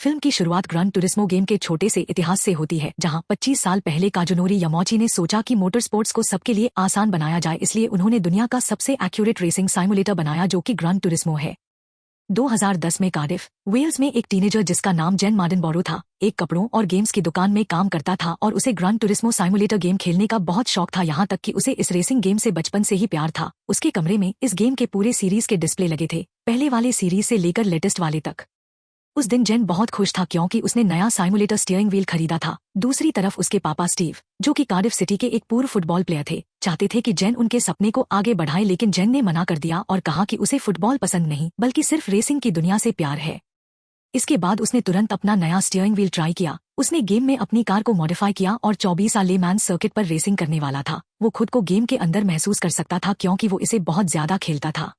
Film की शुरुआत grain Turismo game के छोटे से इतिहास से होती है, जहां 25 साल पहले काजुनोरी यामाची ने सोचा कि मोटर स्पोर्ट्स को सबके लिए आसान बनाया जाए, इसलिए उन्होंने दुनिया का सबसे एक्यूरेट रेसिंग साइमुलेटर बनाया जो कि ग्रान टुरिस्मो है। 2010 में कार्डिफ, वेल्स में एक टीनेजर जिसका नाम जेन मार्डनबोरो था, एक कपड़ों और गेम्स की दुकान में काम करता था और उसे ग्रान टुरिस्मो साइमुलेटर गेम खेलने का बहुत शौक था, यहाँ तक कि उसे इस रेसिंग गेम से बचपन से ही प्यार था। उसके कमरे में इस गेम के पूरे सीरीज के डिस्प्ले लगे थे, पहले वाले सीरीज से लेकर लेटेस्ट वाले तक। उस दिन जेन बहुत खुश था क्योंकि उसने नया साइमुलेटर स्टीयरिंग व्हील खरीदा था। दूसरी तरफ उसके पापा स्टीव, जो कि कार्डिफ सिटी के एक पूर्व फुटबॉल प्लेयर थे, चाहते थे कि जेन उनके सपने को आगे बढ़ाए, लेकिन जेन ने मना कर दिया और कहा कि उसे फुटबॉल पसंद नहीं बल्कि सिर्फ रेसिंग की दुनिया से प्यार है। इसके बाद उसने तुरंत अपना नया स्टीयरिंग व्हील ट्राई किया। उसने गेम में अपनी कार को मॉडिफाई किया और 24 ले मैन सर्किट पर रेसिंग करने वाला था। वो खुद को गेम के अंदर महसूस कर सकता था क्योंकि वो इसे बहुत ज्यादा खेलता था।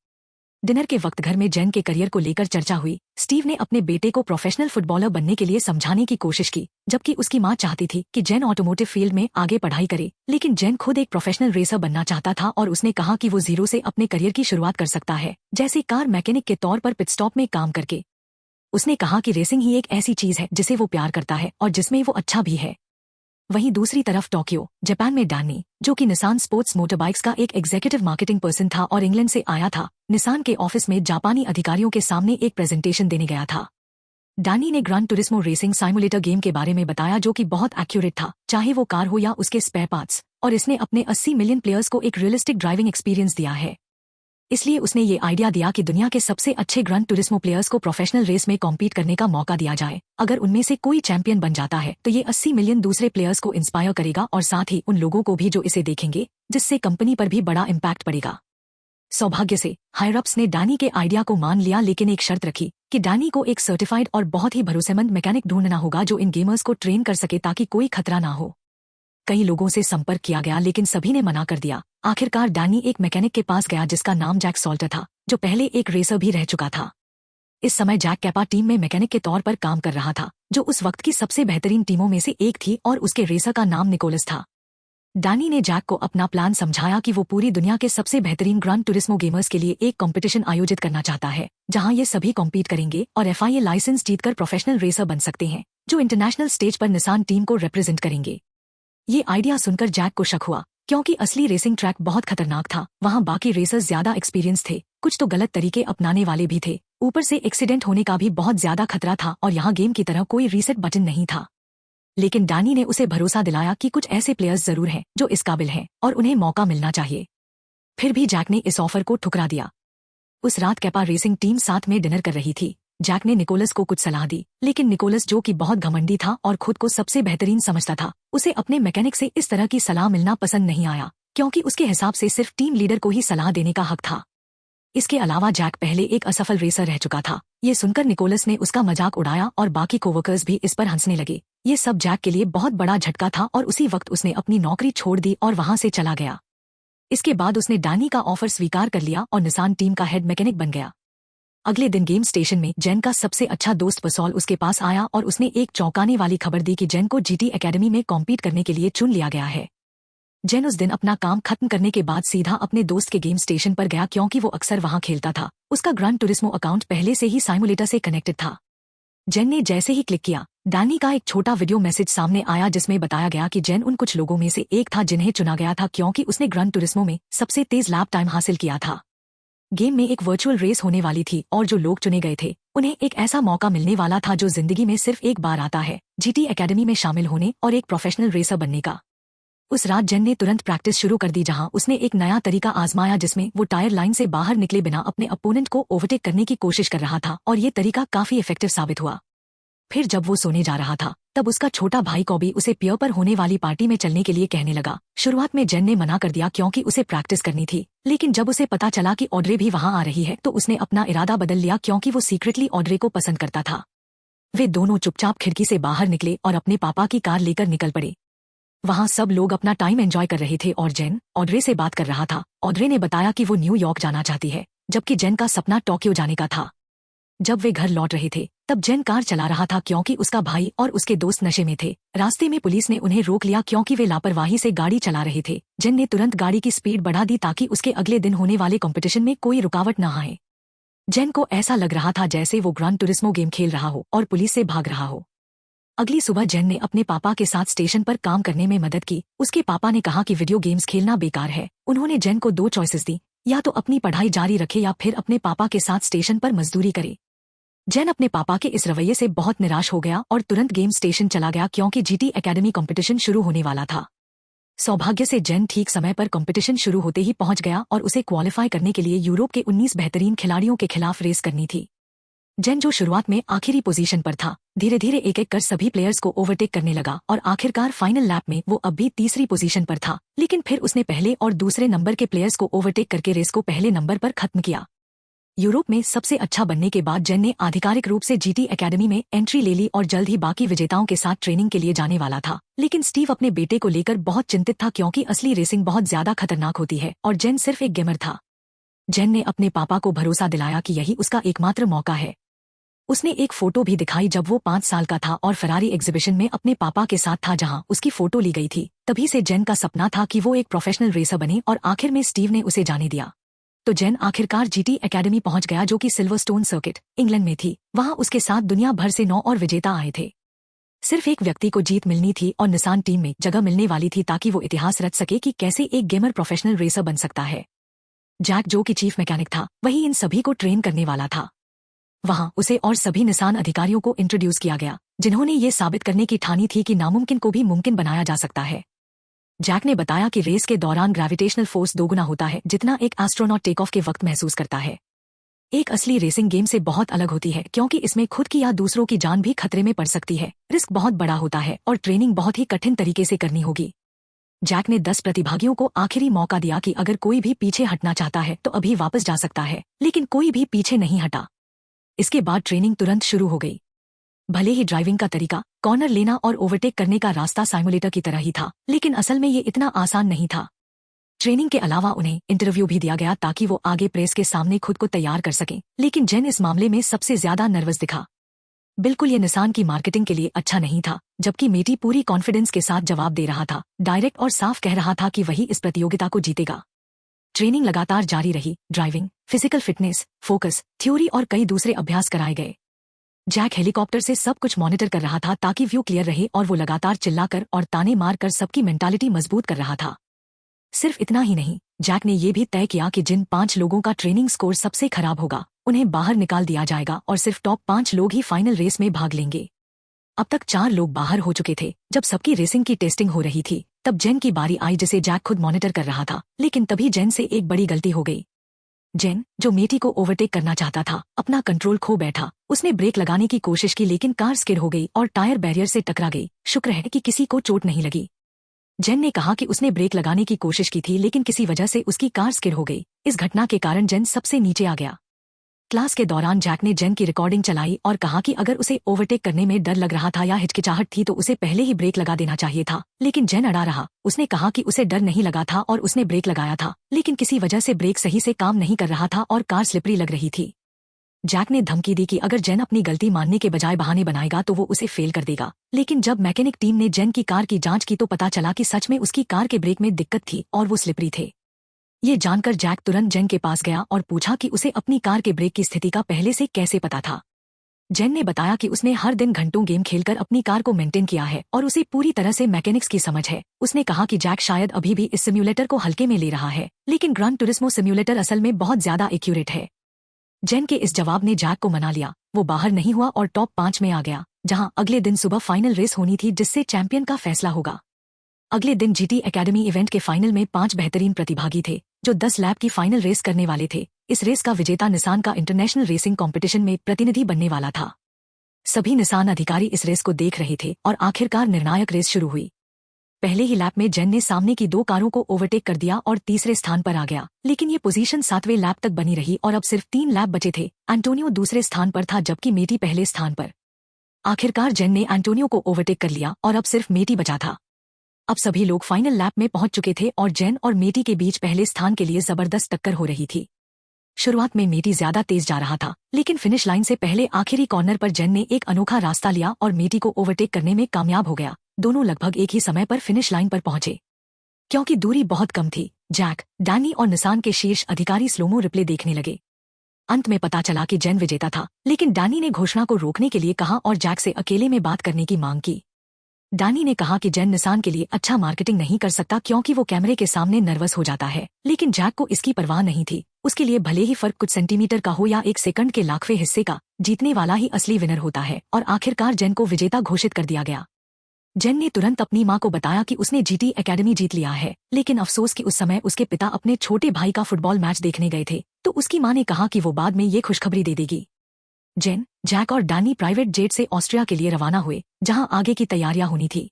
डिनर के वक्त घर में जेन के करियर को लेकर चर्चा हुई। स्टीव ने अपने बेटे को प्रोफेशनल फुटबॉलर बनने के लिए समझाने की कोशिश की, जबकि उसकी मां चाहती थी कि जेन ऑटोमोटिव फील्ड में आगे पढ़ाई करे, लेकिन जेन खुद एक प्रोफेशनल रेसर बनना चाहता था और उसने कहा कि वो जीरो से अपने करियर की शुरुआत कर सकता है, जैसे कार मैकेनिक के तौर पर पिट स्टॉप में काम करके। उसने कहा कि रेसिंग ही एक ऐसी चीज है जिसे वो प्यार करता है और जिसमें वो अच्छा भी है। वहीं दूसरी तरफ टोक्यो, जापान में डैनी, जो कि निसान स्पोर्ट्स मोटरबाइक्स का एक एग्जीक्यूटिव मार्केटिंग पर्सन था और इंग्लैंड से आया था, निसान के ऑफिस में जापानी अधिकारियों के सामने एक प्रेजेंटेशन देने गया था। डैनी ने ग्रान टुरिस्मो रेसिंग साइमुलेटर गेम के बारे में बताया जो कि बहुत एक्यूरेट था, चाहे वो कार हो या उसके स्पेयर पार्ट्स, और इसने अपने 80 मिलियन प्लेयर्स को एक रियलिस्टिक ड्राइविंग एक्सपीरियंस दिया है। इसलिए उसने ये आइडिया दिया कि दुनिया के सबसे अच्छे ग्रान टुरिस्मो प्लेयर्स को प्रोफेशनल रेस में कॉम्पीट करने का मौका दिया जाए। अगर उनमें से कोई चैंपियन बन जाता है तो ये 80 मिलियन दूसरे प्लेयर्स को इंस्पायर करेगा और साथ ही उन लोगों को भी जो इसे देखेंगे, जिससे कंपनी पर भी बड़ा इम्पैक्ट पड़ेगा। सौभाग्य से हायरअप्स ने डैनी के आइडिया को मान लिया, लेकिन एक शर्त रखी कि डैनी को एक सर्टिफाइड और बहुत ही भरोसेमंद मैकेनिक ढूंढना होगा जो इन गेमर्स को ट्रेन कर सके ताकि कोई खतरा ना हो। कई लोगों से संपर्क किया गया लेकिन सभी ने मना कर दिया। आखिरकार डैनी एक मैकेनिक के पास गया जिसका नाम जैक सॉल्टर था, जो पहले एक रेसर भी रह चुका था। इस समय जैक कैपा टीम में मैकेनिक के तौर पर काम कर रहा था, जो उस वक्त की सबसे बेहतरीन टीमों में से एक थी और उसके रेसर का नाम निकोलस था। डैनी ने जैक को अपना प्लान समझाया कि वो पूरी दुनिया के सबसे बेहतरीन ग्रान टुरिस्मो गेमर्स के लिए एक कंपटीशन आयोजित करना चाहता है, जहां ये सभी कॉम्पीट करेंगे और FIA लाइसेंस जीतकर प्रोफेशनल रेसर बन सकते हैं, जो इंटरनेशनल स्टेज पर निसान टीम को रिप्रेजेंट करेंगे। ये आइडिया सुनकर जैक को शक हुआ क्योंकि असली रेसिंग ट्रैक बहुत खतरनाक था। वहां बाकी रेसर्स ज्यादा एक्सपीरियंस थे, कुछ तो गलत तरीके अपनाने वाले भी थे, ऊपर से एक्सीडेंट होने का भी बहुत ज्यादा खतरा था और यहाँ गेम की तरह कोई रीसेट बटन नहीं था। लेकिन डैनी ने उसे भरोसा दिलाया कि कुछ ऐसे प्लेयर्स जरूर हैं जो इस काबिल हैं और उन्हें मौका मिलना चाहिए। फिर भी जैक ने इस ऑफर को ठुकरा दिया। उस रात कैपा रेसिंग टीम साथ में डिनर कर रही थी। जैक ने निकोलस को कुछ सलाह दी, लेकिन निकोलस, जो कि बहुत घमंडी था और खुद को सबसे बेहतरीन समझता था, उसे अपने मैकेनिक से इस तरह की सलाह मिलना पसंद नहीं आया, क्योंकि उसके हिसाब से सिर्फ टीम लीडर को ही सलाह देने का हक था। इसके अलावा जैक पहले एक असफल रेसर रह चुका था। ये सुनकर निकोलस ने उसका मजाक उड़ाया और बाकी कोवर्कर्स भी इस पर हंसने लगे। ये सब जैक के लिए बहुत बड़ा झटका था और उसी वक्त उसने अपनी नौकरी छोड़ दी और वहां से चला गया। इसके बाद उसने डैनी का ऑफर स्वीकार कर लिया और निसान टीम का हेड मैकेनिक बन गया। अगले दिन गेम स्टेशन में जेन का सबसे अच्छा दोस्त पसौल उसके पास आया और उसने एक चौंकाने वाली खबर दी कि जेन को GT एकेडमी में कॉम्पीट करने के लिए चुन लिया गया है। जेन उस दिन अपना काम खत्म करने के बाद सीधा अपने दोस्त के गेम स्टेशन पर गया क्योंकि वो अक्सर वहां खेलता था। उसका ग्रान टुरिस्मो अकाउंट पहले से ही साइमुलेटर से कनेक्टेड था। जेन ने जैसे ही क्लिक किया, डैनी का एक छोटा वीडियो मैसेज सामने आया जिसमें बताया गया कि जेन उन कुछ लोगों में से एक था जिन्हें चुना गया था क्योंकि उसने ग्रान टुरिस्मो में सबसे तेज लैप टाइम हासिल किया था। गेम में एक वर्चुअल रेस होने वाली थी और जो लोग चुने गए थे उन्हें एक ऐसा मौका मिलने वाला था जो जिंदगी में सिर्फ एक बार आता है, GT एकेडमी में शामिल होने और एक प्रोफेशनल रेसर बनने का। उस रात जेन ने तुरंत प्रैक्टिस शुरू कर दी, जहां उसने एक नया तरीका आजमाया जिसमें वो टायर लाइन से बाहर निकले बिना अपने अपोनेंट को ओवरटेक करने की कोशिश कर रहा था और ये तरीका काफी इफेक्टिव साबित हुआ। फिर जब वो सोने जा रहा था तब उसका छोटा भाई कॉबी उसे पियर पर होने वाली पार्टी में चलने के लिए कहने लगा। शुरुआत में जेन ने मना कर दिया क्योंकि उसे प्रैक्टिस करनी थी, लेकिन जब उसे पता चला कि ऑड्रे भी वहां आ रही है तो उसने अपना इरादा बदल लिया क्योंकि वो सीक्रेटली ऑड्रे को पसंद करता था। वे दोनों चुपचाप खिड़की से बाहर निकले और अपने पापा की कार लेकर निकल पड़े। वहां सब लोग अपना टाइम एंजॉय कर रहे थे और जेन ऑड्रे से बात कर रहा था। ऑड्रे ने बताया कि वो न्यूयॉर्क जाना चाहती है, जबकि जेन का सपना टोक्यो जाने का था। जब वे घर लौट रहे थे तब जेन कार चला रहा था क्योंकि उसका भाई और उसके दोस्त नशे में थे। रास्ते में पुलिस ने उन्हें रोक लिया क्योंकि वे लापरवाही से गाड़ी चला रहे थे। जेन ने तुरंत गाड़ी की स्पीड बढ़ा दी ताकि उसके अगले दिन होने वाले कंपटीशन में कोई रुकावट न आए। जेन को ऐसा लग रहा था जैसे वो ग्रान टूरिस्मो गेम खेल रहा हो और पुलिस से भाग रहा हो। अगली सुबह जेन ने अपने पापा के साथ स्टेशन पर काम करने में मदद की। उसके पापा ने कहा कि वीडियो गेम्स खेलना बेकार है। उन्होंने जेन को दो चॉइसेस दी, या तो अपनी पढ़ाई जारी रखे या फिर अपने पापा के साथ स्टेशन पर मजदूरी करे। जेन अपने पापा के इस रवैये से बहुत निराश हो गया और तुरंत गेम स्टेशन चला गया क्योंकि जीटी एकेडमी कंपटीशन शुरू होने वाला था। सौभाग्य से जेन ठीक समय पर कंपटीशन शुरू होते ही पहुंच गया और उसे क्वालिफाई करने के लिए यूरोप के 19 बेहतरीन खिलाड़ियों के खिलाफ रेस करनी थी। जेन जो शुरुआत में आखिरी पोजीशन पर था, धीरे धीरे एक एक कर सभी प्लेयर्स को ओवरटेक करने लगा और आखिरकार फाइनल लैप में वो अब भी तीसरी पोजीशन पर था, लेकिन फिर उसने पहले और दूसरे नंबर के प्लेयर्स को ओवरटेक करके रेस को पहले नंबर पर खत्म किया। यूरोप में सबसे अच्छा बनने के बाद जेन ने आधिकारिक रूप से जीटी एकेडमी में एंट्री ले ली और जल्द ही बाकी विजेताओं के साथ ट्रेनिंग के लिए जाने वाला था। लेकिन स्टीव अपने बेटे को लेकर बहुत चिंतित था क्योंकि असली रेसिंग बहुत ज्यादा खतरनाक होती है और जेन सिर्फ एक गेमर था। जेन ने अपने पापा को भरोसा दिलाया कि यही उसका एकमात्र मौका है। उसने एक फोटो भी दिखाई जब वो 5 साल का था और फरारी एग्जीबिशन में अपने पापा के साथ था जहां उसकी फोटो ली गई थी। तभी से जेन का सपना था कि वो एक प्रोफेशनल रेसर बने और आखिर में स्टीव ने उसे जाने दिया। तो जेन आखिरकार जीटी एकेडमी पहुंच गया जो कि सिल्वरस्टोन सर्किट इंग्लैंड में थी। वहां उसके साथ दुनिया भर से 9 और विजेता आए थे। सिर्फ एक व्यक्ति को जीत मिलनी थी और निसान टीम में जगह मिलने वाली थी ताकि वो इतिहास रच सके कि कैसे एक गेमर प्रोफेशनल रेसर बन सकता है। जैक जो कि चीफ मैकेनिक था, वही इन सभी को ट्रेन करने वाला था। वहां उसे और सभी निसान अधिकारियों को इंट्रोड्यूस किया गया जिन्होंने ये साबित करने की ठानी थी कि नामुमकिन को भी मुमकिन बनाया जा सकता है। जैक ने बताया कि रेस के दौरान ग्रेविटेशनल फोर्स दोगुना होता है जितना एक एस्ट्रोनॉट टेक ऑफ के वक्त महसूस करता है। एक असली रेसिंग गेम से बहुत अलग होती है क्योंकि इसमें खुद की या दूसरों की जान भी खतरे में पड़ सकती है। रिस्क बहुत बड़ा होता है और ट्रेनिंग बहुत ही कठिन तरीके से करनी होगी। जैक ने 10 प्रतिभागियों को आखिरी मौका दिया कि अगर कोई भी पीछे हटना चाहता है तो अभी वापस जा सकता है, लेकिन कोई भी पीछे नहीं हटा। इसके बाद ट्रेनिंग तुरंत शुरू हो गई। भले ही ड्राइविंग का तरीका, कॉर्नर लेना और ओवरटेक करने का रास्ता साइमुलेटर की तरह ही था, लेकिन असल में ये इतना आसान नहीं था। ट्रेनिंग के अलावा उन्हें इंटरव्यू भी दिया गया ताकि वो आगे प्रेस के सामने खुद को तैयार कर सकें, लेकिन जेन इस मामले में सबसे ज्यादा नर्वस दिखा। बिल्कुल ये निसान की मार्केटिंग के लिए अच्छा नहीं था, जबकि मेटी पूरी कॉन्फिडेंस के साथ जवाब दे रहा था, डायरेक्ट और साफ कह रहा था कि वही इस प्रतियोगिता को जीतेगा। ट्रेनिंग लगातार जारी रही। Driving, physical fitness, focus, theory और कई दूसरे अभ्यास कराए गए। जैक हेलीकॉप्टर से सब कुछ मॉनिटर कर रहा था ताकि व्यू क्लियर रहे और वो लगातार चिल्लाकर और ताने मारकर सबकी मेंटालिटी मजबूत कर रहा था। सिर्फ इतना ही नहीं, जैक ने यह भी तय किया कि जिन 5 लोगों का ट्रेनिंग स्कोर सबसे खराब होगा उन्हें बाहर निकाल दिया जाएगा और सिर्फ टॉप 5 लोग ही फाइनल रेस में भाग लेंगे। अब तक 4 लोग बाहर हो चुके थे। जब सबकी रेसिंग की टेस्टिंग हो रही थी तब जेन की बारी आई जिसे जैक खुद मॉनिटर कर रहा था, लेकिन तभी जेन से एक बड़ी गलती हो गई। जेन, जो मेटी को ओवरटेक करना चाहता था, अपना कंट्रोल खो बैठा। उसने ब्रेक लगाने की कोशिश की लेकिन कार स्किड हो गई और टायर बैरियर से टकरा गई। शुक्र है कि किसी को चोट नहीं लगी। जेन ने कहा कि उसने ब्रेक लगाने की कोशिश की थी लेकिन किसी वजह से उसकी कार स्किड हो गई। इस घटना के कारण जेन सबसे नीचे आ गया। क्लास के दौरान जैक ने जेन की रिकॉर्डिंग चलाई और कहा कि अगर उसे ओवरटेक करने में डर लग रहा था या हिचकिचाहट थी तो उसे पहले ही ब्रेक लगा देना चाहिए था, लेकिन जेन अड़ा रहा। उसने कहा कि उसे डर नहीं लगा था और उसने ब्रेक लगाया था, लेकिन किसी वजह से ब्रेक सही से काम नहीं कर रहा था और कार स्लिपरी लग रही थी। जैक ने धमकी दी कि अगर जेन अपनी गलती मानने के बजाय बहाने बनाएगा तो वो उसे फेल कर देगा, लेकिन जब मैकेनिक टीम ने जेन की कार की जांच की तो पता चला कि सच में उसकी कार के ब्रेक में दिक्कत थी और वो स्लिपरी थे। ये जानकर जैक तुरंत जेन के पास गया और पूछा कि उसे अपनी कार के ब्रेक की स्थिति का पहले से कैसे पता था। जेन ने बताया कि उसने हर दिन घंटों गेम खेलकर अपनी कार को मेंटेन किया है और उसे पूरी तरह से मैकेनिक्स की समझ है। उसने कहा कि जैक शायद अभी भी इस सिम्युलेटर को हल्के में ले रहा है, लेकिन ग्रान टूरिस्मो सिम्युलेटर असल में बहुत ज्यादा एक्यूरेट है। जेन के इस जवाब ने जैक को मना लिया। वो बाहर नहीं हुआ और टॉप 5 में आ गया, जहां अगले दिन सुबह फाइनल रेस होनी थी जिससे चैंपियन का फैसला होगा। अगले दिन जीटी एकेडमी इवेंट के फाइनल में 5 बेहतरीन प्रतिभागी थे जो 10 लैप की फाइनल रेस करने वाले थे। इस रेस का विजेता निसान का इंटरनेशनल रेसिंग कंपटीशन में प्रतिनिधि बनने वाला था। सभी निसान अधिकारी इस रेस को देख रहे थे और आखिरकार निर्णायक रेस शुरू हुई। पहले ही लैप में जेन ने सामने की 2 कारों को ओवरटेक कर दिया और तीसरे स्थान पर आ गया, लेकिन ये पोजीशन 7वें लैप तक बनी रही और अब सिर्फ 3 लैप बचे थे। एंटोनियो दूसरे स्थान पर था जबकि मेटी पहले स्थान पर। आखिरकार जेन ने एंटोनियो को ओवरटेक कर लिया और अब सिर्फ मेटी बचा था। अब सभी लोग फाइनल लैप में पहुंच चुके थे और जेन और मेटी के बीच पहले स्थान के लिए जबरदस्त टक्कर हो रही थी। शुरुआत में मेटी ज्यादा तेज जा रहा था, लेकिन फिनिश लाइन से पहले आखिरी कॉर्नर पर जेन ने एक अनोखा रास्ता लिया और मेटी को ओवरटेक करने में कामयाब हो गया। दोनों लगभग एक ही समय पर फिनिश लाइन पर पहुंचे। क्योंकि दूरी बहुत कम थी, जैक, डैनी और निसान के शीर्ष अधिकारी स्लोमो रिप्ले देखने लगे। अंत में पता चला कि जेन विजेता था, लेकिन डैनी ने घोषणा को रोकने के लिए कहा और जैक से अकेले में बात करने की मांग की। डैनी ने कहा कि जेन निसान के लिए अच्छा मार्केटिंग नहीं कर सकता क्योंकि वो कैमरे के सामने नर्वस हो जाता है, लेकिन जैक को इसकी परवाह नहीं थी। उसके लिए भले ही फर्क कुछ सेंटीमीटर का हो या 1 सेकंड के लाखवें हिस्से का, जीतने वाला ही असली विनर होता है। और आखिरकार जेन को विजेता घोषित कर दिया गया। जेन ने तुरंत अपनी मां को बताया कि उसने जीटी एकेडमी जीत लिया है, लेकिन अफसोस कि उस समय उसके पिता अपने छोटे भाई का फुटबॉल मैच देखने गए थे, तो उसकी मां ने कहा कि वो बाद में ये खुशखबरी दे देगी। जेन, जैक और डैनी प्राइवेट जेट से ऑस्ट्रिया के लिए रवाना हुए, जहां आगे की तैयारियां होनी थी।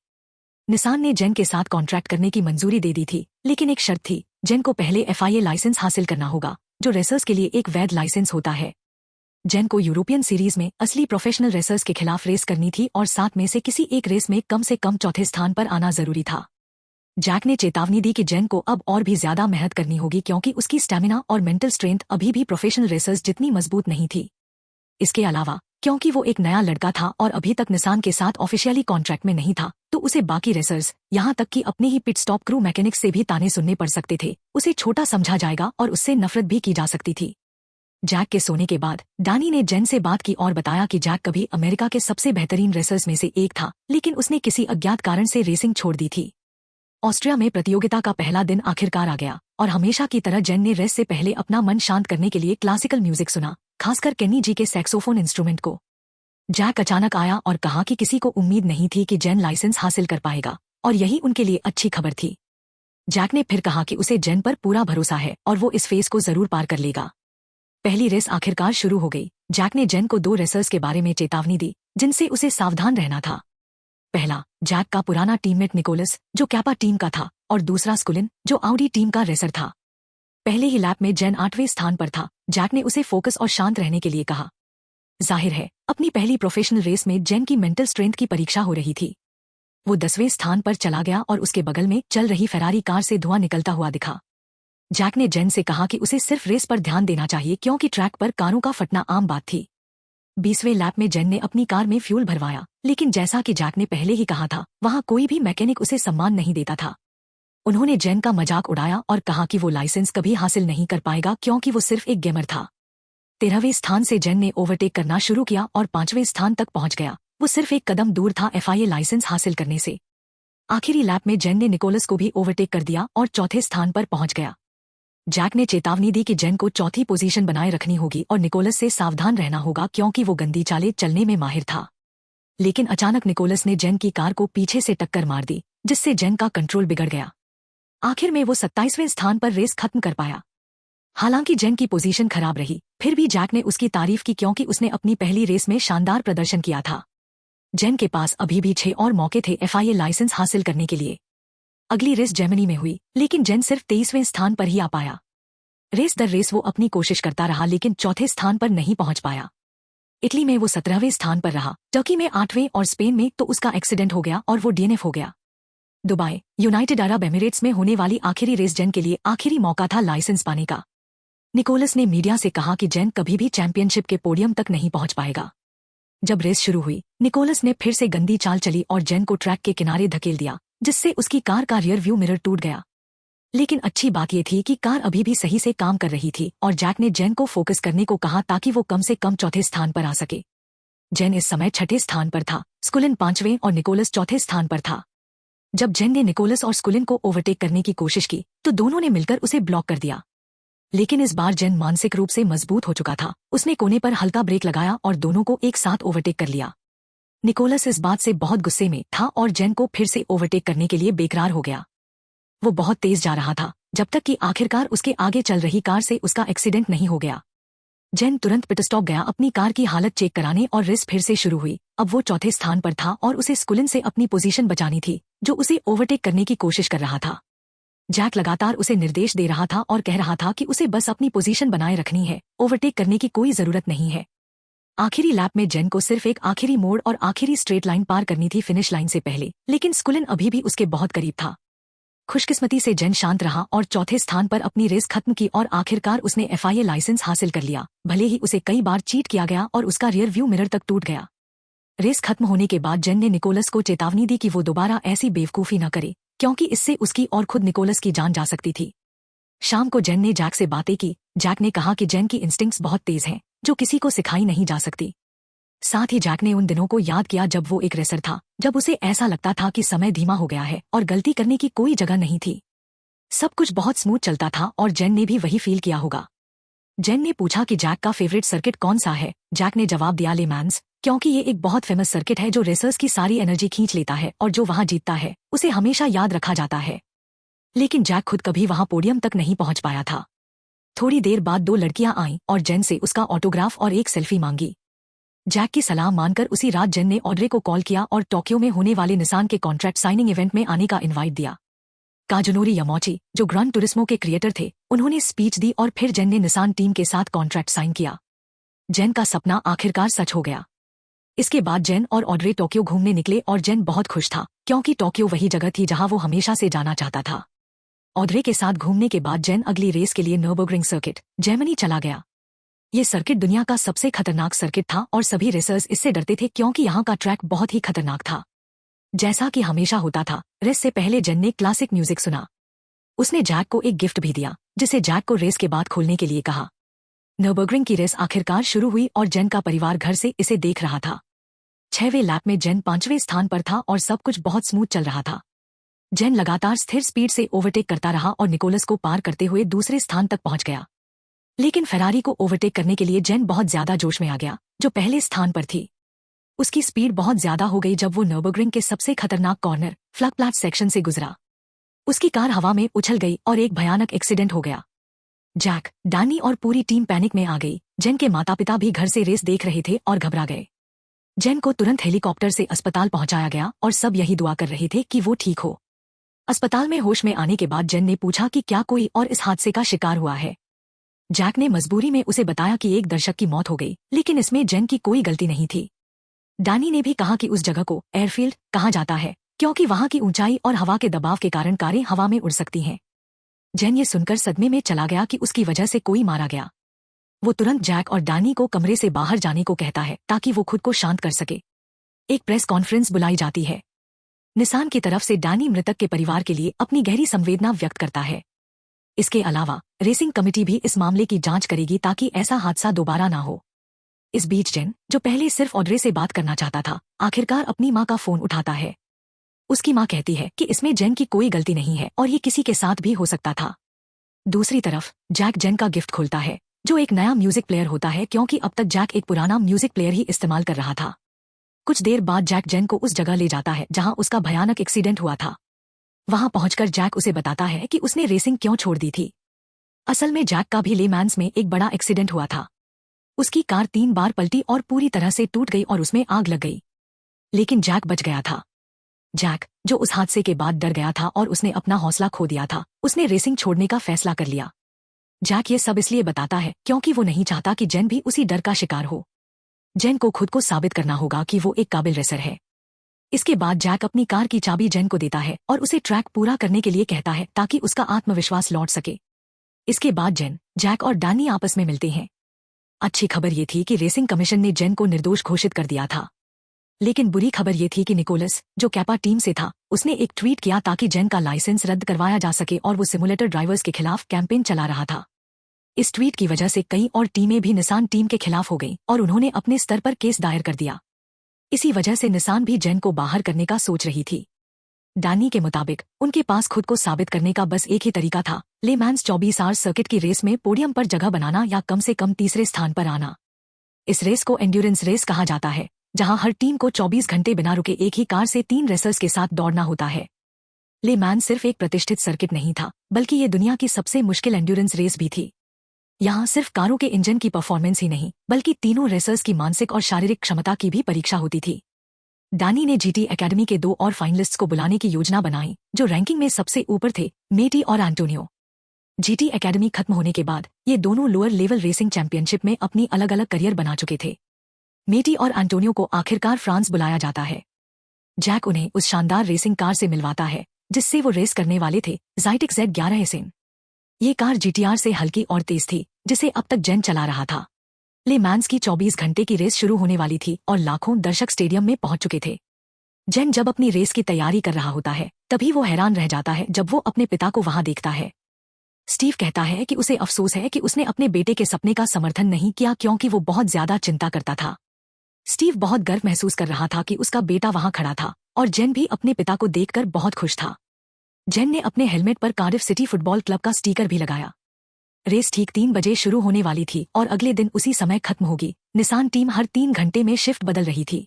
निसान ने जेन के साथ कॉन्ट्रैक्ट करने की मंजूरी दे दी थी, लेकिन एक शर्त थी, जेन को पहले एफआईए लाइसेंस हासिल करना होगा, जो रेसर्स के लिए एक वैध लाइसेंस होता है। जेन को यूरोपियन सीरीज में असली प्रोफेशनल रेसर्स के खिलाफ रेस करनी थी और 7 में से किसी एक रेस में कम से कम चौथे स्थान पर आना जरूरी था। जैक ने चेतावनी दी कि जेन को अब और भी ज्यादा मेहनत करनी होगी क्योंकि उसकी स्टैमिना और मेंटल स्ट्रेंथ अभी भी प्रोफेशनल रेसर्स जितनी मजबूत नहीं थी। इसके अलावा, क्योंकि वो एक नया लड़का था और अभी तक निसान के साथ ऑफिशियली कॉन्ट्रैक्ट में नहीं था, तो उसे बाकी रेसर्स, यहाँ तक कि अपने ही पिट स्टॉप क्रू मैकेनिक्स से भी ताने सुनने पड़ सकते थे। उसे छोटा समझा जाएगा और उससे नफरत भी की जा सकती थी। जैक के सोने के बाद डैनी ने जेन से बात की और बताया कि जैक कभी अमेरिका के सबसे बेहतरीन रेसर्स में से एक था, लेकिन उसने किसी अज्ञात कारण से रेसिंग छोड़ दी थी। ऑस्ट्रिया में प्रतियोगिता का पहला दिन आखिरकार आ गया और हमेशा की तरह जेन ने रेस से पहले अपना मन शांत करने के लिए क्लासिकल म्यूजिक सुना, खासकर केनी जी के सैक्सोफोन इंस्ट्रूमेंट को। जैक अचानक आया और कहा कि किसी को उम्मीद नहीं थी कि जेन लाइसेंस हासिल कर पाएगा, और यही उनके लिए अच्छी खबर थी। जैक ने फिर कहा कि उसे जेन पर पूरा भरोसा है और वो इस फेज को जरूर पार कर लेगा। पहली रेस आखिरकार शुरू हो गई। जैक ने जेन को 2 रेसर्स के बारे में चेतावनी दी, जिनसे उसे सावधान रहना था। पहला, जैक का पुराना टीममेट निकोलस, जो कैपा टीम का था, और दूसरा स्कुलिन, जो आउडी टीम का रेसर था। पहले ही लैप में जेन 8वें स्थान पर था। जैक ने उसे फोकस और शांत रहने के लिए कहा। जाहिर है, अपनी पहली प्रोफेशनल रेस में जेन की मेंटल स्ट्रेंथ की परीक्षा हो रही थी। वो 10वें स्थान पर चला गया और उसके बगल में चल रही फेरारी कार से धुआं निकलता हुआ दिखा। जैक ने जेन से कहा कि उसे सिर्फ रेस पर ध्यान देना चाहिए क्योंकि ट्रैक पर कारों का फटना आम बात थी। 20वें लैप में जेन ने अपनी कार में फ्यूल भरवाया, लेकिन जैसा कि जैक ने पहले ही कहा था, वहां कोई भी मैकेनिक उसे सम्मान नहीं देता था। उन्होंने जेन का मजाक उड़ाया और कहा कि वो लाइसेंस कभी हासिल नहीं कर पाएगा क्योंकि वो सिर्फ एक गेमर था। 13वें स्थान से जेन ने ओवरटेक करना शुरू किया और 5वें स्थान तक पहुंच गया। वो सिर्फ एक कदम दूर था एफआईए लाइसेंस हासिल करने से। आखिरी लैप में जेन ने निकोलस को भी ओवरटेक कर दिया और चौथे स्थान पर पहुंच गया। जैक ने चेतावनी दी कि जेन को चौथी पोजीशन बनाए रखनी होगी और निकोलस से सावधान रहना होगा क्योंकि वो गंदी चालें चलने में माहिर था। लेकिन अचानक निकोलस ने जेन की कार को पीछे से टक्कर मार दी, जिससे जेन का कंट्रोल बिगड़ गया। आखिर में वो 27वें स्थान पर रेस खत्म कर पाया। हालांकि जेन की पोजीशन खराब रही, फिर भी जैक ने उसकी तारीफ की क्योंकि उसने अपनी पहली रेस में शानदार प्रदर्शन किया था। जेन के पास अभी भी 6 और मौके थे एफआईए लाइसेंस हासिल करने के लिए। अगली रेस जर्मनी में हुई, लेकिन जेन सिर्फ 23वें स्थान पर ही आ पाया। रेस दर रेस वो अपनी कोशिश करता रहा लेकिन चौथे स्थान पर नहीं पहुंच पाया। इटली में वो 17वें स्थान पर रहा, टर्की में 8वें और स्पेन में तो उसका एक्सीडेंट हो गया और वो डीएनएफ हो गया। दुबई, यूनाइटेड अरब एमिरेट्स में होने वाली आखिरी रेस जेन के लिए आखिरी मौका था लाइसेंस पाने का। निकोलस ने मीडिया से कहा कि जेन कभी भी चैंपियनशिप के पोडियम तक नहीं पहुंच पाएगा। जब रेस शुरू हुई, निकोलस ने फिर से गंदी चाल चली और जेन को ट्रैक के किनारे धकेल दिया, जिससे उसकी कार का रियर व्यू मिरर टूट गया। लेकिन अच्छी बात यह थी कि कार अभी भी सही से काम कर रही थी और जैक ने जेन को फोकस करने को कहा ताकि वो कम से कम चौथे स्थान पर आ सके। जेन इस समय 6ठे स्थान पर था, स्कुलिन 5वें और निकोलस चौथे स्थान पर था। जब जेन ने निकोलस और स्कुलिन को ओवरटेक करने की कोशिश की, तो दोनों ने मिलकर उसे ब्लॉक कर दिया। लेकिन इस बार जेन मानसिक रूप से मजबूत हो चुका था। उसने कोने पर हल्का ब्रेक लगाया और दोनों को एक साथ ओवरटेक कर लिया। निकोलस इस बात से बहुत गुस्से में था और जेन को फिर से ओवरटेक करने के लिए बेकरार हो गया। वो बहुत तेज जा रहा था, जब तक कि आखिरकार उसके आगे चल रही कार से उसका एक्सीडेंट नहीं हो गया। जेन तुरंत पिट स्टॉप गया अपनी कार की हालत चेक कराने और रेस फिर से शुरू हुई। अब वो चौथे स्थान पर था और उसे स्कुलिन से अपनी पोजीशन बचानी थी, जो उसे ओवरटेक करने की कोशिश कर रहा था। जैक लगातार उसे निर्देश दे रहा था और कह रहा था कि उसे बस अपनी पोजीशन बनाए रखनी है, ओवरटेक करने की कोई जरूरत नहीं है। आखिरी लैप में जेन को सिर्फ एक आखिरी मोड़ और आखिरी स्ट्रेट लाइन पार करनी थी फिनिश लाइन से पहले, लेकिन स्कुलिन अभी भी उसके बहुत करीब था। खुशकिस्मती से जेन शांत रहा और चौथे स्थान पर अपनी रेस खत्म की और आखिरकार उसने एफआईए लाइसेंस हासिल कर लिया, भले ही उसे कई बार चीट किया गया और उसका रियर व्यू मिरर तक टूट गया। रेस खत्म होने के बाद जेन ने निकोलस को चेतावनी दी कि वो दोबारा ऐसी बेवकूफी न करे, क्योंकि इससे उसकी और खुद निकोलस की जान जा सकती थी। शाम को जेन ने जैक से बातें की। जैक ने कहा कि जेन की इंस्टिंक्ट्स बहुत तेज हैं, जो किसी को सिखाई नहीं जा सकती। साथ ही जैक ने उन दिनों को याद किया जब वो एक रेसर था, जब उसे ऐसा लगता था कि समय धीमा हो गया है और गलती करने की कोई जगह नहीं थी। सब कुछ बहुत स्मूथ चलता था और जेन ने भी वही फील किया होगा। जेन ने पूछा कि जैक का फेवरेट सर्किट कौन सा है। जैक ने जवाब दिया ले मैन्स, क्योंकि ये एक बहुत फेमस सर्किट है जो रेसर्स की सारी एनर्जी खींच लेता है और जो वहां जीतता है उसे हमेशा याद रखा जाता है। लेकिन जैक खुद कभी वहां पोडियम तक नहीं पहुंच पाया था। थोड़ी देर बाद दो लड़कियां आईं और जेन से उसका ऑटोग्राफ और एक सेल्फी मांगी। जैक की सलाह मानकर उसी रात जेन ने ऑड्रे को कॉल किया और टोक्यो में होने वाले निसान के कॉन्ट्रैक्ट साइनिंग इवेंट में आने का इनवाइट दिया। काजुनोरी यामाची, जो ग्रान टूरिस्मो के क्रिएटर थे, उन्होंने स्पीच दी और फिर जेन ने निसान टीम के साथ कॉन्ट्रैक्ट साइन किया। जेन का सपना आखिरकार सच हो गया। इसके बाद जेन और ऑड्रे टोक्यो घूमने निकले और जेन बहुत खुश था, क्योंकि टोक्यो वही जगह थी जहां वो हमेशा से जाना चाहता था। ऑड्रे के साथ घूमने के बाद जेन अगली रेस के लिए नürburgring सर्किट, जर्मनी चला गया। ये सर्किट दुनिया का सबसे खतरनाक सर्किट था और सभी रेसर्स इससे डरते थे क्योंकि यहाँ का ट्रैक बहुत ही खतरनाक था। जैसा कि हमेशा होता था, रेस से पहले जेन ने क्लासिक म्यूजिक सुना। उसने जैक को एक गिफ्ट भी दिया, जिसे जैक को रेस के बाद खोलने के लिए कहा। नürburgring की रेस आखिरकार शुरू हुई और जेन का परिवार घर से इसे देख रहा था। 6वें लैप में जेन 5वें स्थान पर था और सब कुछ बहुत स्मूथ चल रहा था। जेन लगातार स्थिर स्पीड से ओवरटेक करता रहा और निकोलस को पार करते हुए दूसरे स्थान तक पहुंच गया। लेकिन फेरारी को ओवरटेक करने के लिए जेन बहुत ज्यादा जोश में आ गया, जो पहले स्थान पर थी। उसकी स्पीड बहुत ज्यादा हो गई जब वो नürburgring के सबसे खतरनाक कॉर्नर फ्लैग सेक्शन से गुजरा। उसकी कार हवा में उछल गई और एक भयानक एक्सीडेंट हो गया। जैक, डैनी और पूरी टीम पैनिक में आ गई। जेन के माता पिता भी घर से रेस देख रहे थे और घबरा गए। जेन को तुरंत हेलीकॉप्टर से अस्पताल पहुंचाया गया और सब यही दुआ कर रहे थे कि वो ठीक हो। अस्पताल में होश में आने के बाद जेन ने पूछा कि क्या कोई और इस हादसे का शिकार हुआ है। जैक ने मजबूरी में उसे बताया कि एक दर्शक की मौत हो गई, लेकिन इसमें जेन की कोई गलती नहीं थी। डैनी ने भी कहा कि उस जगह को एयरफील्ड कहा जाता है, क्योंकि वहां की ऊंचाई और हवा के दबाव के कारण कारें हवा में उड़ सकती हैं। जेन ये सुनकर सदमे में चला गया कि उसकी वजह से कोई मारा गया। वो तुरंत जैक और डैनी को कमरे से बाहर जाने को कहता है ताकि वो खुद को शांत कर सके। एक प्रेस कॉन्फ्रेंस बुलाई जाती है। निसान की तरफ से डैनी मृतक के परिवार के लिए अपनी गहरी संवेदना व्यक्त करता है। इसके अलावा रेसिंग कमेटी भी इस मामले की जांच करेगी ताकि ऐसा हादसा दोबारा ना हो। इस बीच जेन, जो पहले सिर्फ ऑड्रे से बात करना चाहता था, आखिरकार अपनी माँ का फोन उठाता है। उसकी माँ कहती है कि इसमें जेन की कोई गलती नहीं है और ये किसी के साथ भी हो सकता था। दूसरी तरफ जैक जेन का गिफ्ट खोलता है, जो एक नया म्यूजिक प्लेयर होता है, क्योंकि अब तक जैक एक पुराना म्यूजिक प्लेयर ही इस्तेमाल कर रहा था। कुछ देर बाद जैक जेन को उस जगह ले जाता है जहां उसका भयानक एक्सीडेंट हुआ था। वहां पहुंचकर जैक उसे बताता है कि उसने रेसिंग क्यों छोड़ दी थी। असल में जैक का भी ले मैन्स में एक बड़ा एक्सीडेंट हुआ था। उसकी कार 3 बार पलटी और पूरी तरह से टूट गई और उसमें आग लग गई। लेकिन जैक बच गया था। जैक, जो उस हादसे के बाद डर गया था और उसने अपना हौसला खो दिया था, उसने रेसिंग छोड़ने का फैसला कर लिया। जैक ये सब इसलिए बताता है क्योंकि वो नहीं चाहता कि जेन भी उसी डर का शिकार हो। जेन को खुद को साबित करना होगा कि वो एक काबिल रेसर है। इसके बाद जैक अपनी कार की चाबी जेन को देता है और उसे ट्रैक पूरा करने के लिए कहता है ताकि उसका आत्मविश्वास लौट सके। इसके बाद जेन, जैक और डैनी आपस में मिलते हैं। अच्छी खबर ये थी कि रेसिंग कमीशन ने जेन को निर्दोष घोषित कर दिया था। लेकिन बुरी खबर ये थी कि निकोलस, जो कैपा टीम से था, उसने एक ट्वीट किया ताकि जेन का लाइसेंस रद्द करवाया जा सके और वो सिमुलेटर ड्राइवर्स के खिलाफ कैंपेन चला रहा था। इस ट्वीट की वजह से कई और टीमें भी निसान टीम के खिलाफ हो गईं और उन्होंने अपने स्तर पर केस दायर कर दिया। इसी वजह से निसान भी जेन को बाहर करने का सोच रही थी। डैनी के मुताबिक उनके पास खुद को साबित करने का बस एक ही तरीका था, ले मैन्स 24 आवर्स सर्किट की रेस में पोडियम पर जगह बनाना या कम से कम तीसरे स्थान पर आना। इस रेस को एंड्योरेंस रेस कहा जाता है, जहां हर टीम को 24 घंटे बिना रुके एक ही कार से 3 रेसर्स के साथ दौड़ना होता है। ले मैन सिर्फ एक प्रतिष्ठित सर्किट नहीं था, बल्कि ये दुनिया की सबसे मुश्किल एंड्योरेंस रेस भी थी। यहाँ सिर्फ कारों के इंजन की परफॉर्मेंस ही नहीं, बल्कि तीनों रेसर्स की मानसिक और शारीरिक क्षमता की भी परीक्षा होती थी। डैनी ने जीटी एकेडमी के 2 और फाइनलिस्ट्स को बुलाने की योजना बनाई, जो रैंकिंग में सबसे ऊपर थे, मेटी और एंटोनियो। जीटी एकेडमी खत्म होने के बाद ये दोनों लोअर लेवल रेसिंग चैंपियनशिप में अपनी अलग अलग करियर बना चुके थे। मेटी और एंटोनियो को आखिरकार फ्रांस बुलाया जाता है। जैक उन्हें उस शानदार रेसिंग कार से मिलवाता है जिससे वो रेस करने वाले थे, ज़ाइटिक Z11 एसएन। ये कार जीटीआर से हल्की और तेज थी, जिसे अब तक जेन चला रहा था। ले मैन्स की 24 घंटे की रेस शुरू होने वाली थी और लाखों दर्शक स्टेडियम में पहुंच चुके थे। जेन जब अपनी रेस की तैयारी कर रहा होता है, तभी वो हैरान रह जाता है जब वो अपने पिता को वहां देखता है। स्टीव कहता है कि उसे अफसोस है कि उसने अपने बेटे के सपने का समर्थन नहीं किया क्योंकि वो बहुत ज्यादा चिंता करता था। स्टीव बहुत गर्व महसूस कर रहा था कि उसका बेटा वहां खड़ा था और जेन भी अपने पिता को देखकर बहुत खुश था। जेन ने अपने हेलमेट पर कार्डिफ सिटी फुटबॉल क्लब का स्टिकर भी लगाया। रेस ठीक 3 बजे शुरू होने वाली थी और अगले दिन उसी समय खत्म होगी। निसान टीम हर 3 घंटे में शिफ्ट बदल रही थी।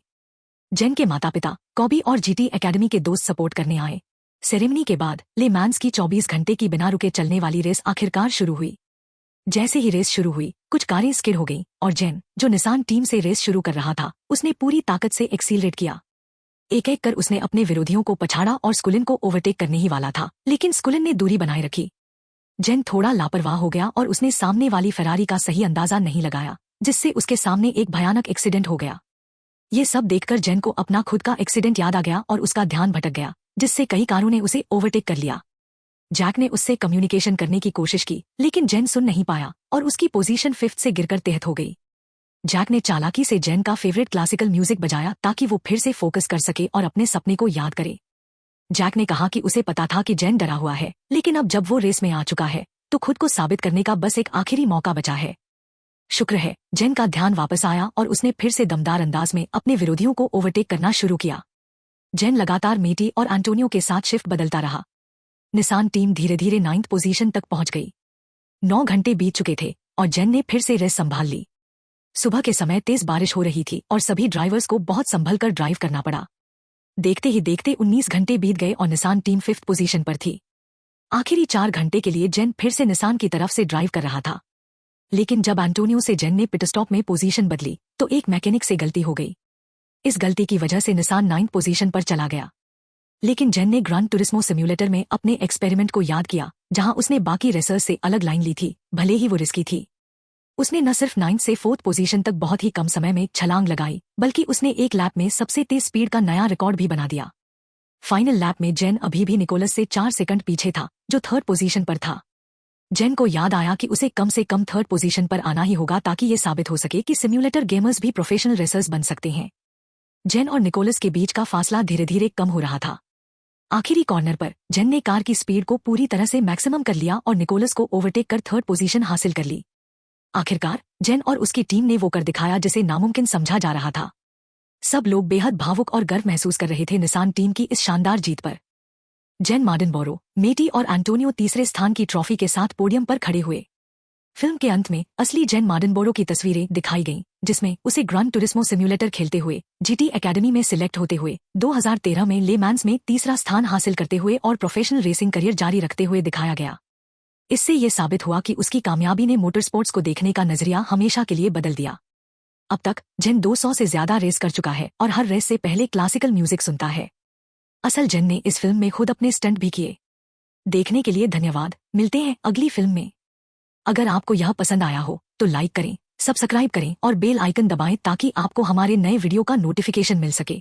जेन के माता पिता कॉबी और जीटी एकेडमी के दोस्त सपोर्ट करने आए। सेरेमनी के बाद ले मैंस की 24 घंटे की बिना रुके चलने वाली रेस आखिरकार शुरू हुई। जैसे ही रेस शुरू हुई कुछ कारें स्किड हो गईं और जेन, जो निसान टीम से रेस शुरू कर रहा था, उसने पूरी ताकत से एक्सीलरेट किया। एक एक कर उसने अपने विरोधियों को पछाड़ा और स्कुलिन को ओवरटेक करने ही वाला था, लेकिन स्कुलिन ने दूरी बनाए रखी। जेन थोड़ा लापरवाह हो गया और उसने सामने वाली फेरारी का सही अंदाजा नहीं लगाया, जिससे उसके सामने एक भयानक एक्सीडेंट हो गया। ये सब देखकर जेन को अपना खुद का एक्सीडेंट याद आ गया और उसका ध्यान भटक गया, जिससे कई कारों ने उसे ओवरटेक कर लिया। जैक ने उससे कम्युनिकेशन करने की कोशिश की, लेकिन जेन सुन नहीं पाया और उसकी पोजीशन 5th से गिरकर 10th हो गई। जैक ने चालाकी से जेन का फेवरेट क्लासिकल म्यूजिक बजाया ताकि वो फिर से फोकस कर सके और अपने सपने को याद करे। जैक ने कहा कि उसे पता था कि जेन डरा हुआ है, लेकिन अब जब वो रेस में आ चुका है तो खुद को साबित करने का बस एक आखिरी मौका बचा है। शुक्र है जेन का ध्यान वापस आया और उसने फिर से दमदार अंदाज में अपने विरोधियों को ओवरटेक करना शुरू किया। जेन लगातार मेटी और एंटोनियो के साथ शिफ्ट बदलता रहा। निसान टीम धीरे धीरे 9th पोजीशन तक पहुंच गई। 9 घंटे बीत चुके थे और जेन ने फिर से रेस संभाल ली। सुबह के समय तेज बारिश हो रही थी और सभी ड्राइवर्स को बहुत संभल कर ड्राइव करना पड़ा। देखते ही देखते 19 घंटे बीत गए और निसान टीम 5th पोजीशन पर थी। आखिरी 4 घंटे के लिए जेन फिर से निसान की तरफ से ड्राइव कर रहा था, लेकिन जब एंटोनियो से जेन ने पिट स्टॉप में पोजीशन बदली तो एक मैकेनिक से गलती हो गई। इस गलती की वजह से निसान 9th पोजीशन पर चला गया। लेकिन जेन ने ग्रांड टूरिस्मो सिम्युलेटर में अपने एक्सपेरिमेंट को याद किया, जहां उसने बाकी रेसर्स से अलग लाइन ली थी, भले ही वो रिस्की थी। उसने न सिर्फ 9th से 4th पोजीशन तक बहुत ही कम समय में छलांग लगाई, बल्कि उसने एक लैप में सबसे तेज स्पीड का नया रिकॉर्ड भी बना दिया। फाइनल लैप में जेन अभी भी निकोलस से 4 सेकंड पीछे था, जो 3rd पोजीशन पर था। जेन को याद आया कि उसे कम से कम 3rd पोजीशन पर आना ही होगा ताकि ये साबित हो सके कि सिम्युलेटर गेमर्स भी प्रोफेशनल रेसर्स बन सकते हैं। जेन और निकोलस के बीच का फासला धीरे धीरे कम हो रहा था। आखिरी कॉर्नर पर जेन ने कार की स्पीड को पूरी तरह से मैक्सिमम कर लिया और निकोलस को ओवरटेक कर 3rd पोजीशन हासिल कर ली। आखिरकार जेन और उसकी टीम ने वो कर दिखाया जिसे नामुमकिन समझा जा रहा था। सब लोग बेहद भावुक और गर्व महसूस कर रहे थे निसान टीम की इस शानदार जीत पर। जेन मार्टिनबोरो, मेटी और एंटोनियो तीसरे स्थान की ट्रॉफी के साथ पोडियम पर खड़े हुए। फिल्म के अंत में असली जेन मार्टिनबोरो की तस्वीरें दिखाई गईं, जिसमें उसे ग्रांड टूरिस्मो सिम्युलेटर खेलते हुए, जीटी एकेडमी में सिलेक्ट होते हुए, 2013 में ले मैंस में तीसरा स्थान हासिल करते हुए और प्रोफेशनल रेसिंग करियर जारी रखते हुए दिखाया गया। इससे ये साबित हुआ कि उसकी कामयाबी ने मोटरस्पोर्ट्स को देखने का नजरिया हमेशा के लिए बदल दिया। अब तक जेन 200 से ज्यादा रेस कर चुका है और हर रेस से पहले क्लासिकल म्यूजिक सुनता है। असल जेन ने इस फिल्म में खुद अपने स्टंट भी किए। देखने के लिए धन्यवाद। मिलते हैं अगली फिल्म में। अगर आपको यह पसंद आया हो तो लाइक करें, सब्सक्राइब करें और बेल आइकन दबाएं ताकि आपको हमारे नए वीडियो का नोटिफिकेशन मिल सके।